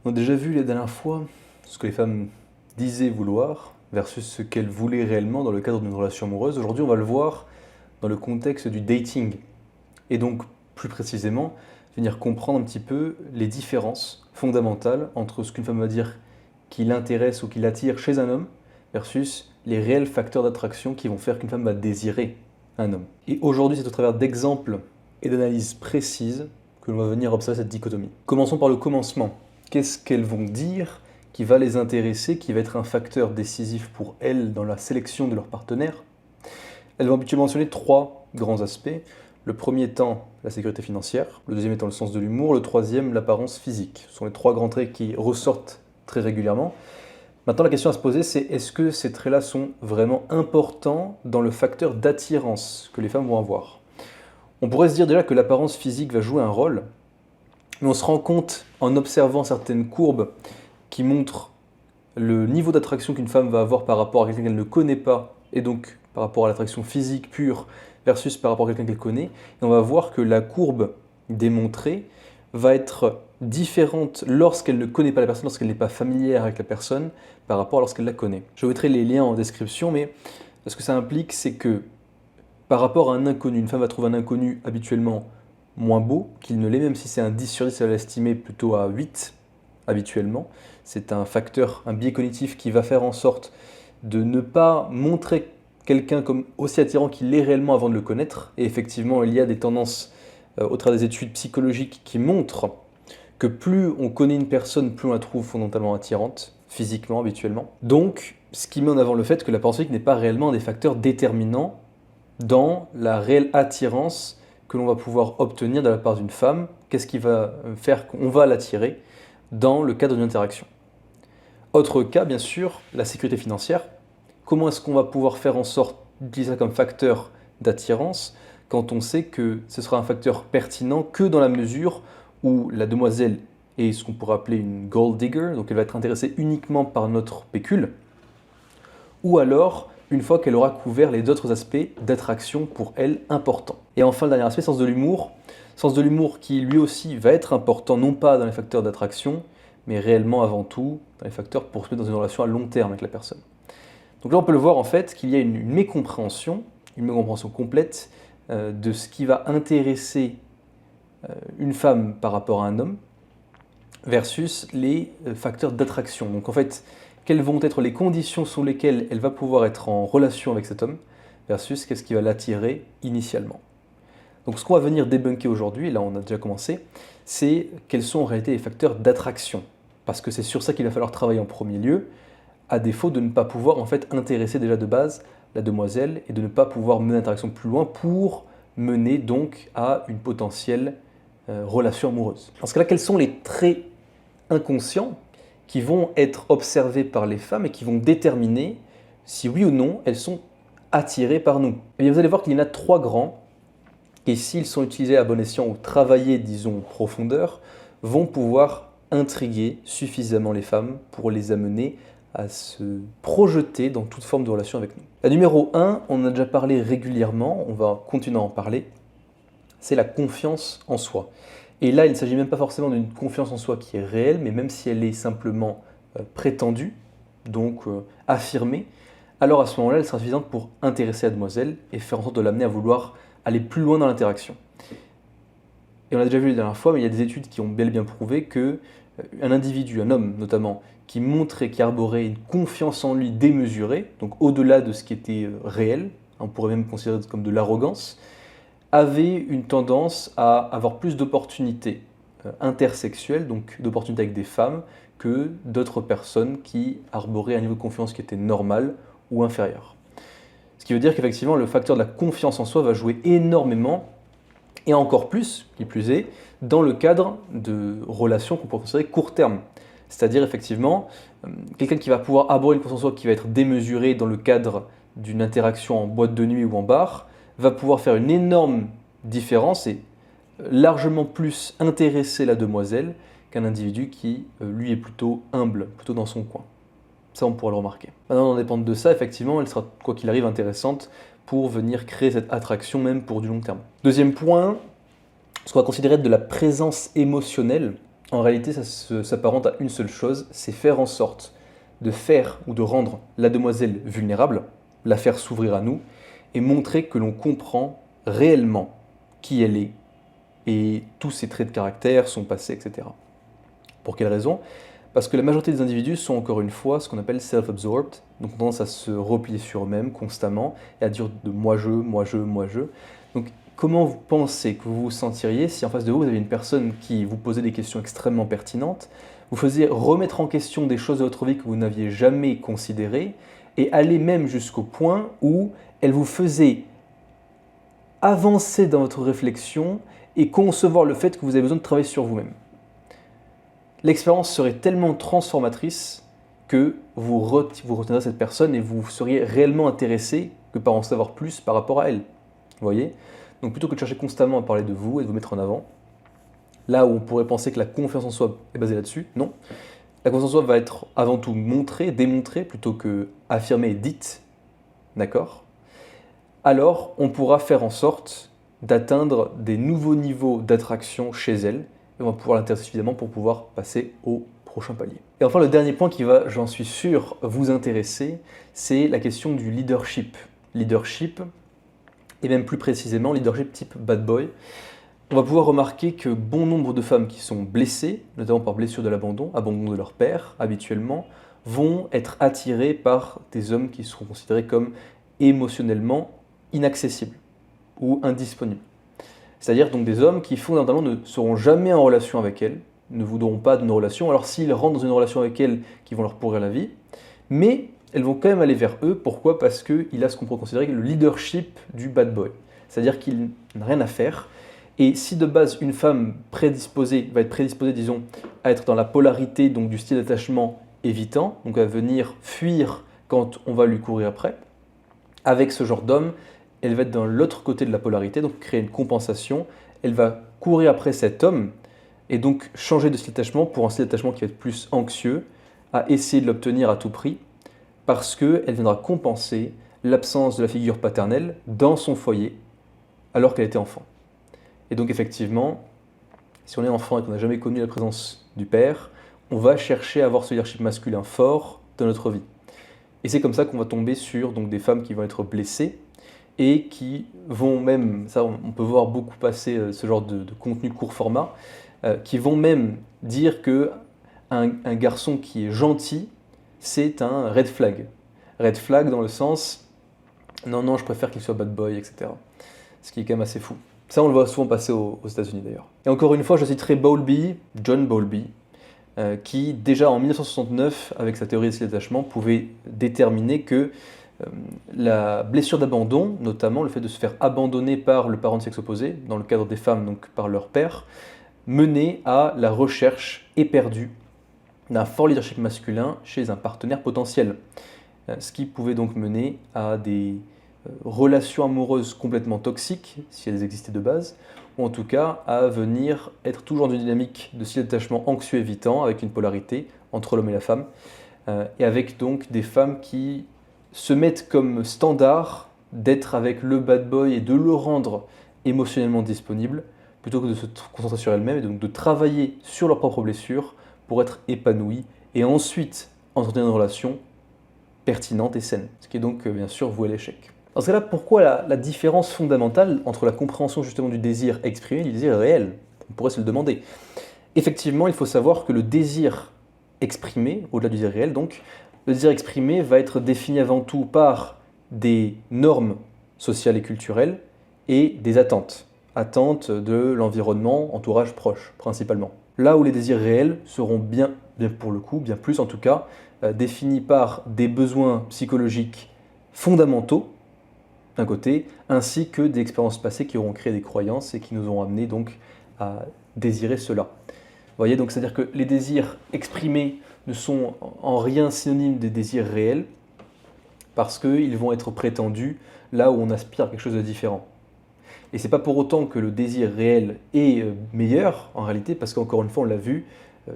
On a déjà vu la dernière fois ce que les femmes disaient vouloir versus ce qu'elles voulaient réellement dans le cadre d'une relation amoureuse. Aujourd'hui, on va le voir dans le contexte du dating. Et donc, plus précisément, venir comprendre un petit peu les différences fondamentales entre ce qu'une femme va dire qui l'intéresse ou qui l'attire chez un homme versus les réels facteurs d'attraction qui vont faire qu'une femme va désirer un homme. Et aujourd'hui, c'est au travers d'exemples et d'analyses précises que l'on va venir observer cette dichotomie. Commençons par le commencement. Qu'est-ce qu'elles vont dire qui va les intéresser, qui va être un facteur décisif pour elles dans la sélection de leur partenaire? Elles vont habituellement mentionner trois grands aspects. Le premier étant la sécurité financière, le deuxième étant le sens de l'humour, le troisième l'apparence physique. Ce sont les trois grands traits qui ressortent très régulièrement. Maintenant, la question à se poser, c'est est-ce que ces traits-là sont vraiment importants dans le facteur d'attirance que les femmes vont avoir? On pourrait se dire déjà que l'apparence physique va jouer un rôle, mais on se rend compte en observant certaines courbes qui montrent le niveau d'attraction qu'une femme va avoir par rapport à quelqu'un qu'elle ne connaît pas, et donc par rapport à l'attraction physique pure versus par rapport à quelqu'un qu'elle connaît, et on va voir que la courbe démontrée va être différente lorsqu'elle ne connaît pas la personne, lorsqu'elle n'est pas familière avec la personne, par rapport à lorsqu'elle la connaît. Je mettrai les liens en description, mais ce que ça implique, c'est que par rapport à un inconnu, une femme va trouver un inconnu habituellement moins beau qu'il ne l'est, même si c'est un 10 sur 10, elle va l'estimer plutôt à 8 habituellement. C'est un facteur, un biais cognitif qui va faire en sorte de ne pas montrer quelqu'un comme aussi attirant qu'il est réellement avant de le connaître. Et effectivement, il y a des tendances au travers des études psychologiques qui montrent que plus on connaît une personne, plus on la trouve fondamentalement attirante, physiquement, habituellement. Donc, ce qui met en avant le fait que l'apparence physique n'est pas réellement un des facteurs déterminants dans la réelle attirance que l'on va pouvoir obtenir de la part d'une femme. Qu'est-ce qui va faire qu'on va l'attirer dans le cadre d'une interaction? Autre cas, bien sûr, la sécurité financière. Comment est-ce qu'on va pouvoir faire en sorte d'utiliser ça comme facteur d'attirance quand on sait que ce sera un facteur pertinent que dans la mesure où la demoiselle est ce qu'on pourrait appeler une gold digger, donc elle va être intéressée uniquement par notre pécule, ou alors une fois qu'elle aura couvert les autres aspects d'attraction pour elle importants. Et enfin, le dernier aspect, sens de l'humour. Sens de l'humour qui lui aussi va être important, non pas dans les facteurs d'attraction, mais réellement avant tout dans les facteurs pour se mettre dans une relation à long terme avec la personne. Donc là, on peut le voir en fait qu'il y a une mécompréhension complète de ce qui va intéresser une femme par rapport à un homme versus les facteurs d'attraction. Donc en fait, quelles vont être les conditions sous lesquelles elle va pouvoir être en relation avec cet homme versus qu'est-ce qui va l'attirer initialement. Donc ce qu'on va venir débunker aujourd'hui, et là on a déjà commencé, c'est quels sont en réalité les facteurs d'attraction. Parce que c'est sur ça qu'il va falloir travailler en premier lieu, à défaut de ne pas pouvoir en fait intéresser déjà de base la demoiselle et de ne pas pouvoir mener l'interaction plus loin pour mener donc à une potentielle relation amoureuse. Dans ce cas-là, quels sont les traits inconscients qui vont être observés par les femmes et qui vont déterminer si oui ou non elles sont attirées par nous? Et bien, vous allez voir qu'il y en a trois grands, et s'ils sont utilisés à bon escient ou travaillés, disons, en profondeur, vont pouvoir intriguer suffisamment les femmes pour les amener à se projeter dans toute forme de relation avec nous. La numéro 1, on en a déjà parlé régulièrement, on va continuer à en parler, c'est la confiance en soi. Et là, il ne s'agit même pas forcément d'une confiance en soi qui est réelle, mais même si elle est simplement prétendue, donc affirmée, alors à ce moment-là, elle sera suffisante pour intéresser la demoiselle et faire en sorte de l'amener à vouloir aller plus loin dans l'interaction. Et on l'a déjà vu la dernière fois, mais il y a des études qui ont bel et bien prouvé que un individu, un homme notamment, qui montrait, qui arborait une confiance en lui démesurée, donc au-delà de ce qui était réel, on pourrait même considérer comme de l'arrogance, avait une tendance à avoir plus d'opportunités intersexuelles, donc d'opportunités avec des femmes, que d'autres personnes qui arboraient un niveau de confiance qui était normal ou inférieur. Ce qui veut dire qu'effectivement, le facteur de la confiance en soi va jouer énormément, et encore plus, qui plus est, dans le cadre de relations qu'on pourrait considérer court terme. C'est-à-dire effectivement, quelqu'un qui va pouvoir arborer une confiance en soi qui va être démesurée dans le cadre d'une interaction en boîte de nuit ou en bar, va pouvoir faire une énorme différence et largement plus intéresser la demoiselle qu'un individu qui, lui, est plutôt humble, plutôt dans son coin. Ça, on pourra le remarquer. Maintenant, en dépendant de ça, effectivement, elle sera, quoi qu'il arrive, intéressante pour venir créer cette attraction, même pour du long terme. Deuxième point, ce qu'on va considérer de la présence émotionnelle En réalité, ça s'apparente à une seule chose, c'est faire en sorte de faire ou de rendre la demoiselle vulnérable, la faire s'ouvrir à nous, et montrer que l'on comprend réellement qui elle est, et tous ses traits de caractère, son passé, etc. Pour quelle raison? Parce que la majorité des individus sont encore une fois ce qu'on appelle self-absorbed, donc ont tendance à se replier sur eux-mêmes constamment et à dire de moi-je, moi-je, moi-je. Donc comment vous pensez que vous vous sentiriez si en face de vous, vous avez une personne qui vous posait des questions extrêmement pertinentes, vous faisait remettre en question des choses de votre vie que vous n'aviez jamais considérées, et aller même jusqu'au point où elle vous faisait avancer dans votre réflexion et concevoir le fait que vous avez besoin de travailler sur vous-même. L'expérience serait tellement transformatrice que vous retiendrez cette personne et vous seriez réellement intéressé que par en savoir plus par rapport à elle. Vous voyez? Donc plutôt que de chercher constamment à parler de vous et de vous mettre en avant, là où on pourrait penser que la confiance en soi est basée là-dessus, non. La confiance en soi va être avant tout montrée, démontrée, plutôt que affirmée et dite, d'accord? Alors on pourra faire en sorte d'atteindre des nouveaux niveaux d'attraction chez elle, et on va pouvoir l'intéresser suffisamment pour pouvoir passer au prochain palier. Et enfin, le dernier point qui va, j'en suis sûr, vous intéresser, c'est la question du leadership. Leadership, et même plus précisément, leadership type bad boy. On va pouvoir remarquer que bon nombre de femmes qui sont blessées, notamment par blessure de l'abandon, abandon de leur père, habituellement, vont être attirées par des hommes qui seront considérés comme émotionnellement inaccessibles ou indisponibles. C'est-à-dire donc des hommes qui fondamentalement ne seront jamais en relation avec elles, ne voudront pas d'une relation, alors s'ils rentrent dans une relation avec elles, qui vont leur pourrir la vie, mais elles vont quand même aller vers eux. Pourquoi? Parce qu'il a ce qu'on pourrait considérer le leadership du bad boy. C'est-à-dire qu'il n'a rien à faire. Et si de base une femme va être prédisposée, disons, à être dans la polarité donc du style d'attachement évitant, donc à venir fuir quand on va lui courir après, avec ce genre d'homme, elle va être dans l'autre côté de la polarité, donc créer une compensation. Elle va courir après cet homme et donc changer de style d'attachement pour un style d'attachement qui va être plus anxieux, à essayer de l'obtenir à tout prix, parce qu'elle viendra compenser l'absence de la figure paternelle dans son foyer alors qu'elle était enfant. Et donc effectivement, si on est enfant et qu'on n'a jamais connu la présence du père, on va chercher à avoir ce leadership masculin fort dans notre vie. Et c'est comme ça qu'on va tomber sur donc, des femmes qui vont être blessées et qui vont même, ça on peut voir beaucoup passer ce genre de contenu court format, qui vont même dire que un garçon qui est gentil, c'est un red flag. Red flag dans le sens, non, je préfère qu'il soit bad boy, etc. Ce qui est quand même assez fou. Ça, on le voit souvent passer aux États-Unis d'ailleurs. Et encore une fois, je citerai Bowlby, John Bowlby, qui déjà en 1969, avec sa théorie des styles d'attachement, pouvait déterminer que la blessure d'abandon, notamment le fait de se faire abandonner par le parent de sexe opposé, dans le cadre des femmes, donc par leur père, menait à la recherche éperdue d'un fort leadership masculin chez un partenaire potentiel. Ce qui pouvait donc mener à des relations amoureuses complètement toxiques, si elles existaient de base, ou en tout cas à venir être toujours dans une dynamique de style d'attachement anxieux-évitant, avec une polarité entre l'homme et la femme, et avec donc des femmes qui se mettent comme standard d'être avec le bad boy et de le rendre émotionnellement disponible, plutôt que de se concentrer sur elles-mêmes et donc de travailler sur leurs propres blessures pour être épanouies et ensuite entretenir une relation pertinente et saine, ce qui est donc bien sûr voué à l'échec. Dans ce cas-là, pourquoi la différence fondamentale entre la compréhension justement du désir exprimé et du désir réel? On pourrait se le demander. Effectivement, il faut savoir que le désir exprimé, au-delà du désir réel donc, le désir exprimé va être défini avant tout par des normes sociales et culturelles et des attentes. Attentes de l'environnement, entourage proche principalement. Là où les désirs réels seront bien pour le coup, bien plus en tout cas, définis par des besoins psychologiques fondamentaux, d'un côté, ainsi que des expériences passées qui auront créé des croyances et qui nous ont amenés donc à désirer cela. Vous voyez, donc c'est-à-dire que les désirs exprimés ne sont en rien synonymes des désirs réels, parce qu'ils vont être prétendus là où on aspire à quelque chose de différent. Et c'est pas pour autant que le désir réel est meilleur, en réalité, parce qu'encore une fois, on l'a vu,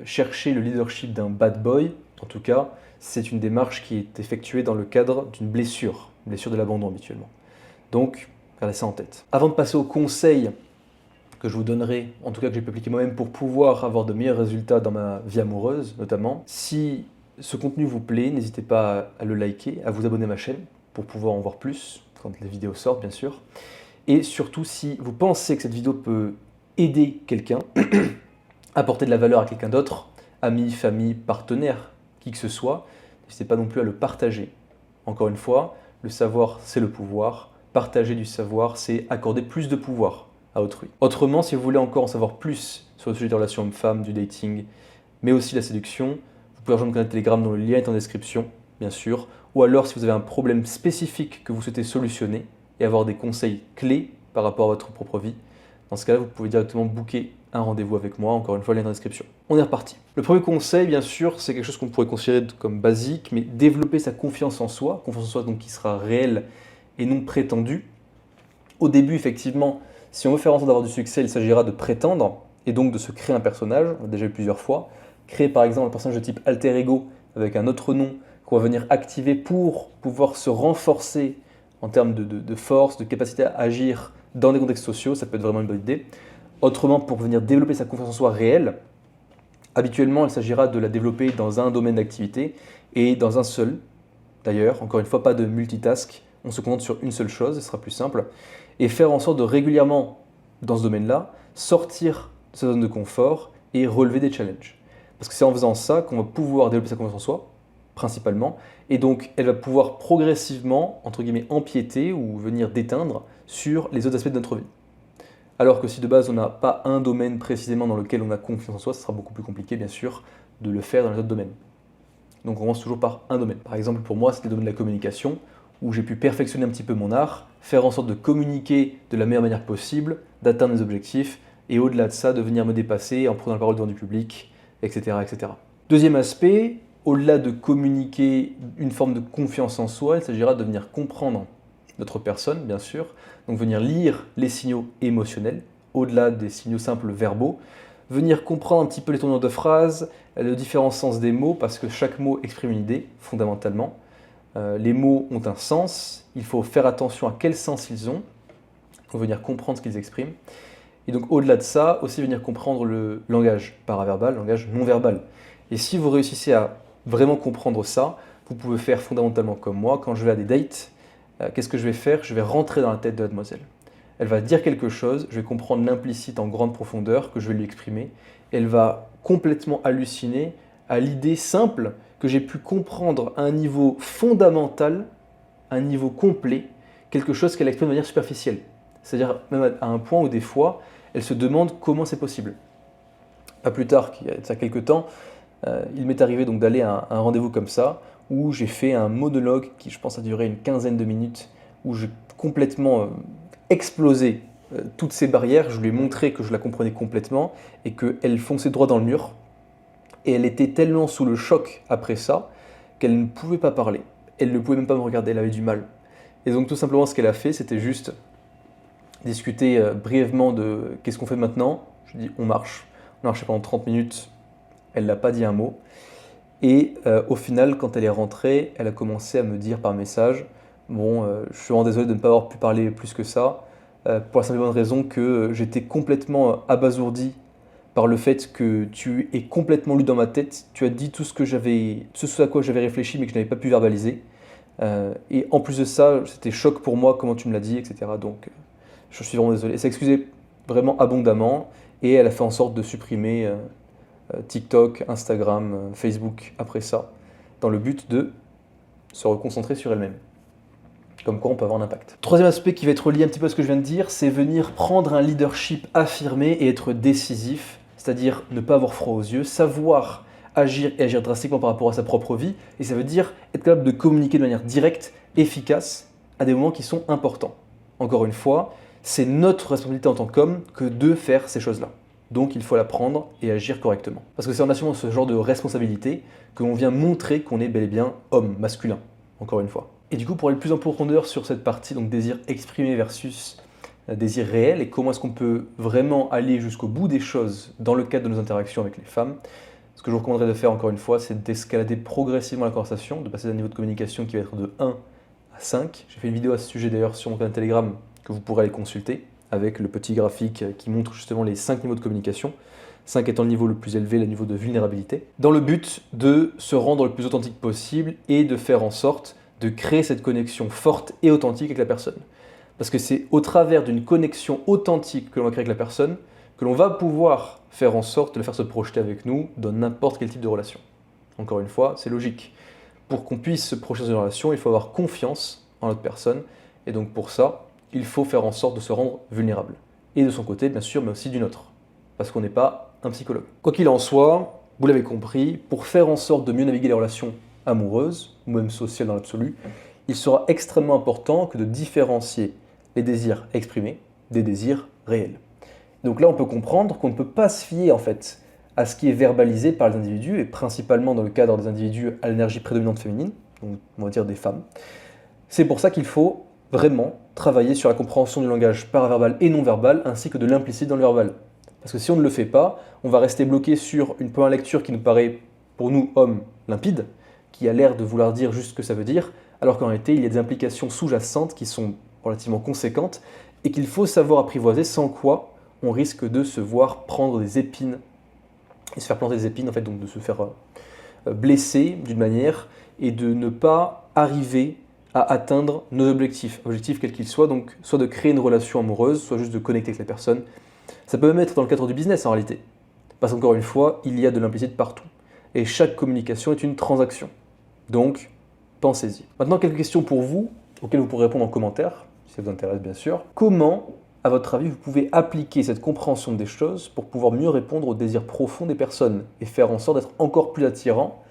chercher le leadership d'un bad boy, en tout cas, c'est une démarche qui est effectuée dans le cadre d'une blessure de l'abandon habituellement. Donc, gardez ça en tête. Avant de passer aux conseils que je vous donnerai, en tout cas que j'ai pu appliquer moi-même pour pouvoir avoir de meilleurs résultats dans ma vie amoureuse notamment. Si ce contenu vous plaît, n'hésitez pas à le liker, à vous abonner à ma chaîne pour pouvoir en voir plus quand les vidéos sortent bien sûr. Et surtout si vous pensez que cette vidéo peut aider quelqu'un, apporter de la valeur à quelqu'un d'autre, amis, famille, partenaire, qui que ce soit, n'hésitez pas non plus à le partager. Encore une fois, le savoir c'est le pouvoir, partager du savoir c'est accorder plus de pouvoir à autrui. Autrement, si vous voulez encore en savoir plus sur le sujet des relations hommes-femmes, du dating, mais aussi la séduction, vous pouvez rejoindre mon canal Telegram dont le lien est en description, bien sûr, ou alors si vous avez un problème spécifique que vous souhaitez solutionner et avoir des conseils clés par rapport à votre propre vie, dans ce cas-là, vous pouvez directement booker un rendez-vous avec moi, encore une fois, lien dans la description. On est reparti. Le premier conseil, bien sûr, c'est quelque chose qu'on pourrait considérer comme basique, mais développer sa confiance en soi donc qui sera réelle et non prétendue. Au début, effectivement, si on veut faire en sorte d'avoir du succès, il s'agira de prétendre et donc de se créer un personnage, on l'a déjà vu plusieurs fois. Créer par exemple un personnage de type alter ego avec un autre nom qu'on va venir activer pour pouvoir se renforcer en termes de force, de capacité à agir dans des contextes sociaux, ça peut être vraiment une bonne idée. Autrement, pour venir développer sa confiance en soi réelle, habituellement, il s'agira de la développer dans un domaine d'activité et dans un seul. D'ailleurs, encore une fois, pas de multitask, on se concentre sur une seule chose, ce sera plus simple. Et faire en sorte de régulièrement, dans ce domaine-là, sortir de sa zone de confort et relever des challenges. Parce que c'est en faisant ça qu'on va pouvoir développer sa confiance en soi, principalement, et donc elle va pouvoir progressivement, entre guillemets, empiéter ou venir déteindre sur les autres aspects de notre vie. Alors que si de base on n'a pas un domaine précisément dans lequel on a confiance en soi, ce sera beaucoup plus compliqué, bien sûr, de le faire dans les autres domaines. Donc on commence toujours par un domaine. Par exemple, pour moi, c'était le domaine de la communication, où j'ai pu perfectionner un petit peu mon art, faire en sorte de communiquer de la meilleure manière possible, d'atteindre mes objectifs, et au-delà de ça, de venir me dépasser en prenant la parole devant du public, etc., etc. Deuxième aspect, au-delà de communiquer une forme de confiance en soi, il s'agira de venir comprendre notre personne, bien sûr, donc venir lire les signaux émotionnels, au-delà des signaux simples verbaux, venir comprendre un petit peu les tournures de phrases, le différent sens des mots, parce que chaque mot exprime une idée, fondamentalement. Les mots ont un sens, il faut faire attention à quel sens ils ont, pour venir comprendre ce qu'ils expriment. Et donc au-delà de ça, aussi venir comprendre le langage paraverbal, le langage non verbal. Et si vous réussissez à vraiment comprendre ça, vous pouvez faire fondamentalement comme moi, quand je vais à des dates, qu'est-ce que je vais faire? Je vais rentrer dans la tête de la demoiselle. Elle va dire quelque chose, je vais comprendre l'implicite en grande profondeur que je vais lui exprimer. Elle va complètement halluciner à l'idée simple que j'ai pu comprendre à un niveau fondamental, à un niveau complet, quelque chose qu'elle exprime de manière superficielle. C'est-à-dire même à un point où des fois, elle se demande comment c'est possible. Pas plus tard, il y a ça quelques temps, il m'est arrivé donc d'aller à un rendez-vous comme ça, où j'ai fait un monologue qui, je pense, a duré une quinzaine de minutes, où j'ai complètement explosé toutes ces barrières. Je lui ai montré que je la comprenais complètement et qu'elle fonçait droit dans le mur. Et elle était tellement sous le choc après ça qu'elle ne pouvait pas parler. Elle ne pouvait même pas me regarder, elle avait du mal. Et donc tout simplement ce qu'elle a fait, c'était juste discuter brièvement de qu'est-ce qu'on fait maintenant. Je dis on marche. On a marché pendant 30 minutes, elle n'a pas dit un mot. Et au final, quand elle est rentrée, elle a commencé à me dire par message « Bon, je suis vraiment désolé de ne pas avoir pu parler plus que ça, pour la simple et bonne raison que j'étais complètement abasourdi par le fait que tu es complètement lu dans ma tête, tu as dit tout ce à quoi j'avais réfléchi mais que je n'avais pas pu verbaliser. Et en plus de ça, c'était choc pour moi comment tu me l'as dit, etc. Donc je suis vraiment désolé. Elle s'est excusée vraiment abondamment et elle a fait en sorte de supprimer TikTok, Instagram, Facebook après ça, dans le but de se reconcentrer sur elle-même. Comme quoi on peut avoir un impact. Troisième aspect qui va être lié un petit peu à ce que je viens de dire, c'est venir prendre un leadership affirmé et être décisif, c'est-à-dire ne pas avoir froid aux yeux, savoir agir et agir drastiquement par rapport à sa propre vie, et ça veut dire être capable de communiquer de manière directe, efficace, à des moments qui sont importants. Encore une fois, c'est notre responsabilité en tant qu'homme que de faire ces choses-là. Donc il faut la prendre et agir correctement. Parce que c'est en assumant ce genre de responsabilité que l'on vient montrer qu'on est bel et bien homme, masculin, encore une fois. Et du coup, pour aller plus en profondeur sur cette partie, donc désir exprimé versus désir réel, et comment est-ce qu'on peut vraiment aller jusqu'au bout des choses dans le cadre de nos interactions avec les femmes, ce que je vous recommanderais de faire encore une fois, c'est d'escalader progressivement la conversation, de passer d'un niveau de communication qui va être de 1 à 5. J'ai fait une vidéo à ce sujet d'ailleurs sur mon canal Telegram que vous pourrez aller consulter, avec le petit graphique qui montre justement les 5 niveaux de communication, 5 étant le niveau le plus élevé, le niveau de vulnérabilité, dans le but de se rendre le plus authentique possible et de faire en sorte de créer cette connexion forte et authentique avec la personne. Parce que c'est au travers d'une connexion authentique que l'on va créer avec la personne que l'on va pouvoir faire en sorte de le faire se projeter avec nous dans n'importe quel type de relation. Encore une fois, c'est logique. Pour qu'on puisse se projeter dans une relation, il faut avoir confiance en l'autre personne, et donc pour ça, il faut faire en sorte de se rendre vulnérable. Et de son côté, bien sûr, mais aussi du nôtre, parce qu'on n'est pas un psychologue. Quoi qu'il en soit, vous l'avez compris, pour faire en sorte de mieux naviguer les relations amoureuses, ou même sociales dans l'absolu, il sera extrêmement important que de différencier les désirs exprimés des désirs réels. Donc là, on peut comprendre qu'on ne peut pas se fier en fait à ce qui est verbalisé par les individus, et principalement dans le cadre des individus à l'énergie prédominante féminine, donc on va dire des femmes. C'est pour ça qu'il faut vraiment travailler sur la compréhension du langage paraverbal et non verbal, ainsi que de l'implicite dans le verbal. Parce que si on ne le fait pas, on va rester bloqué sur une première lecture qui nous paraît, pour nous, hommes, limpide, qui a l'air de vouloir dire juste ce que ça veut dire, alors qu'en réalité, il y a des implications sous-jacentes qui sont relativement conséquentes, et qu'il faut savoir apprivoiser, sans quoi on risque de se voir prendre des épines, et se faire planter des épines, en fait, donc de se faire blesser d'une manière, et de ne pas arriver à atteindre nos objectifs quels qu'ils soient, donc soit de créer une relation amoureuse, soit juste de connecter avec la personne. Ça peut même être dans le cadre du business en réalité, parce qu'encore une fois, il y a de l'implicite partout, et chaque communication est une transaction. Donc, pensez-y. Maintenant, quelques questions pour vous, auxquelles vous pourrez répondre en commentaire, si ça vous intéresse bien sûr. Comment, à votre avis, vous pouvez appliquer cette compréhension des choses pour pouvoir mieux répondre aux désirs profonds des personnes et faire en sorte d'être encore plus attirant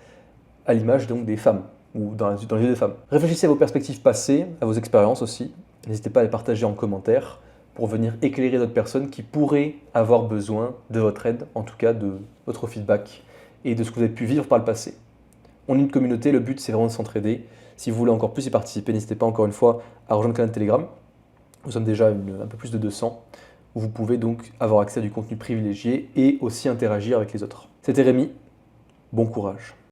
à l'image donc des femmes, ou dans les yeux des femmes. Réfléchissez à vos perspectives passées, à vos expériences aussi. N'hésitez pas à les partager en commentaire pour venir éclairer d'autres personnes qui pourraient avoir besoin de votre aide, en tout cas de votre feedback et de ce que vous avez pu vivre par le passé. On est une communauté, le but c'est vraiment de s'entraider. Si vous voulez encore plus y participer, n'hésitez pas encore une fois à rejoindre le canal Telegram. Nous sommes déjà un peu plus de 200, où vous pouvez donc avoir accès à du contenu privilégié et aussi interagir avec les autres. C'était Rémi, bon courage.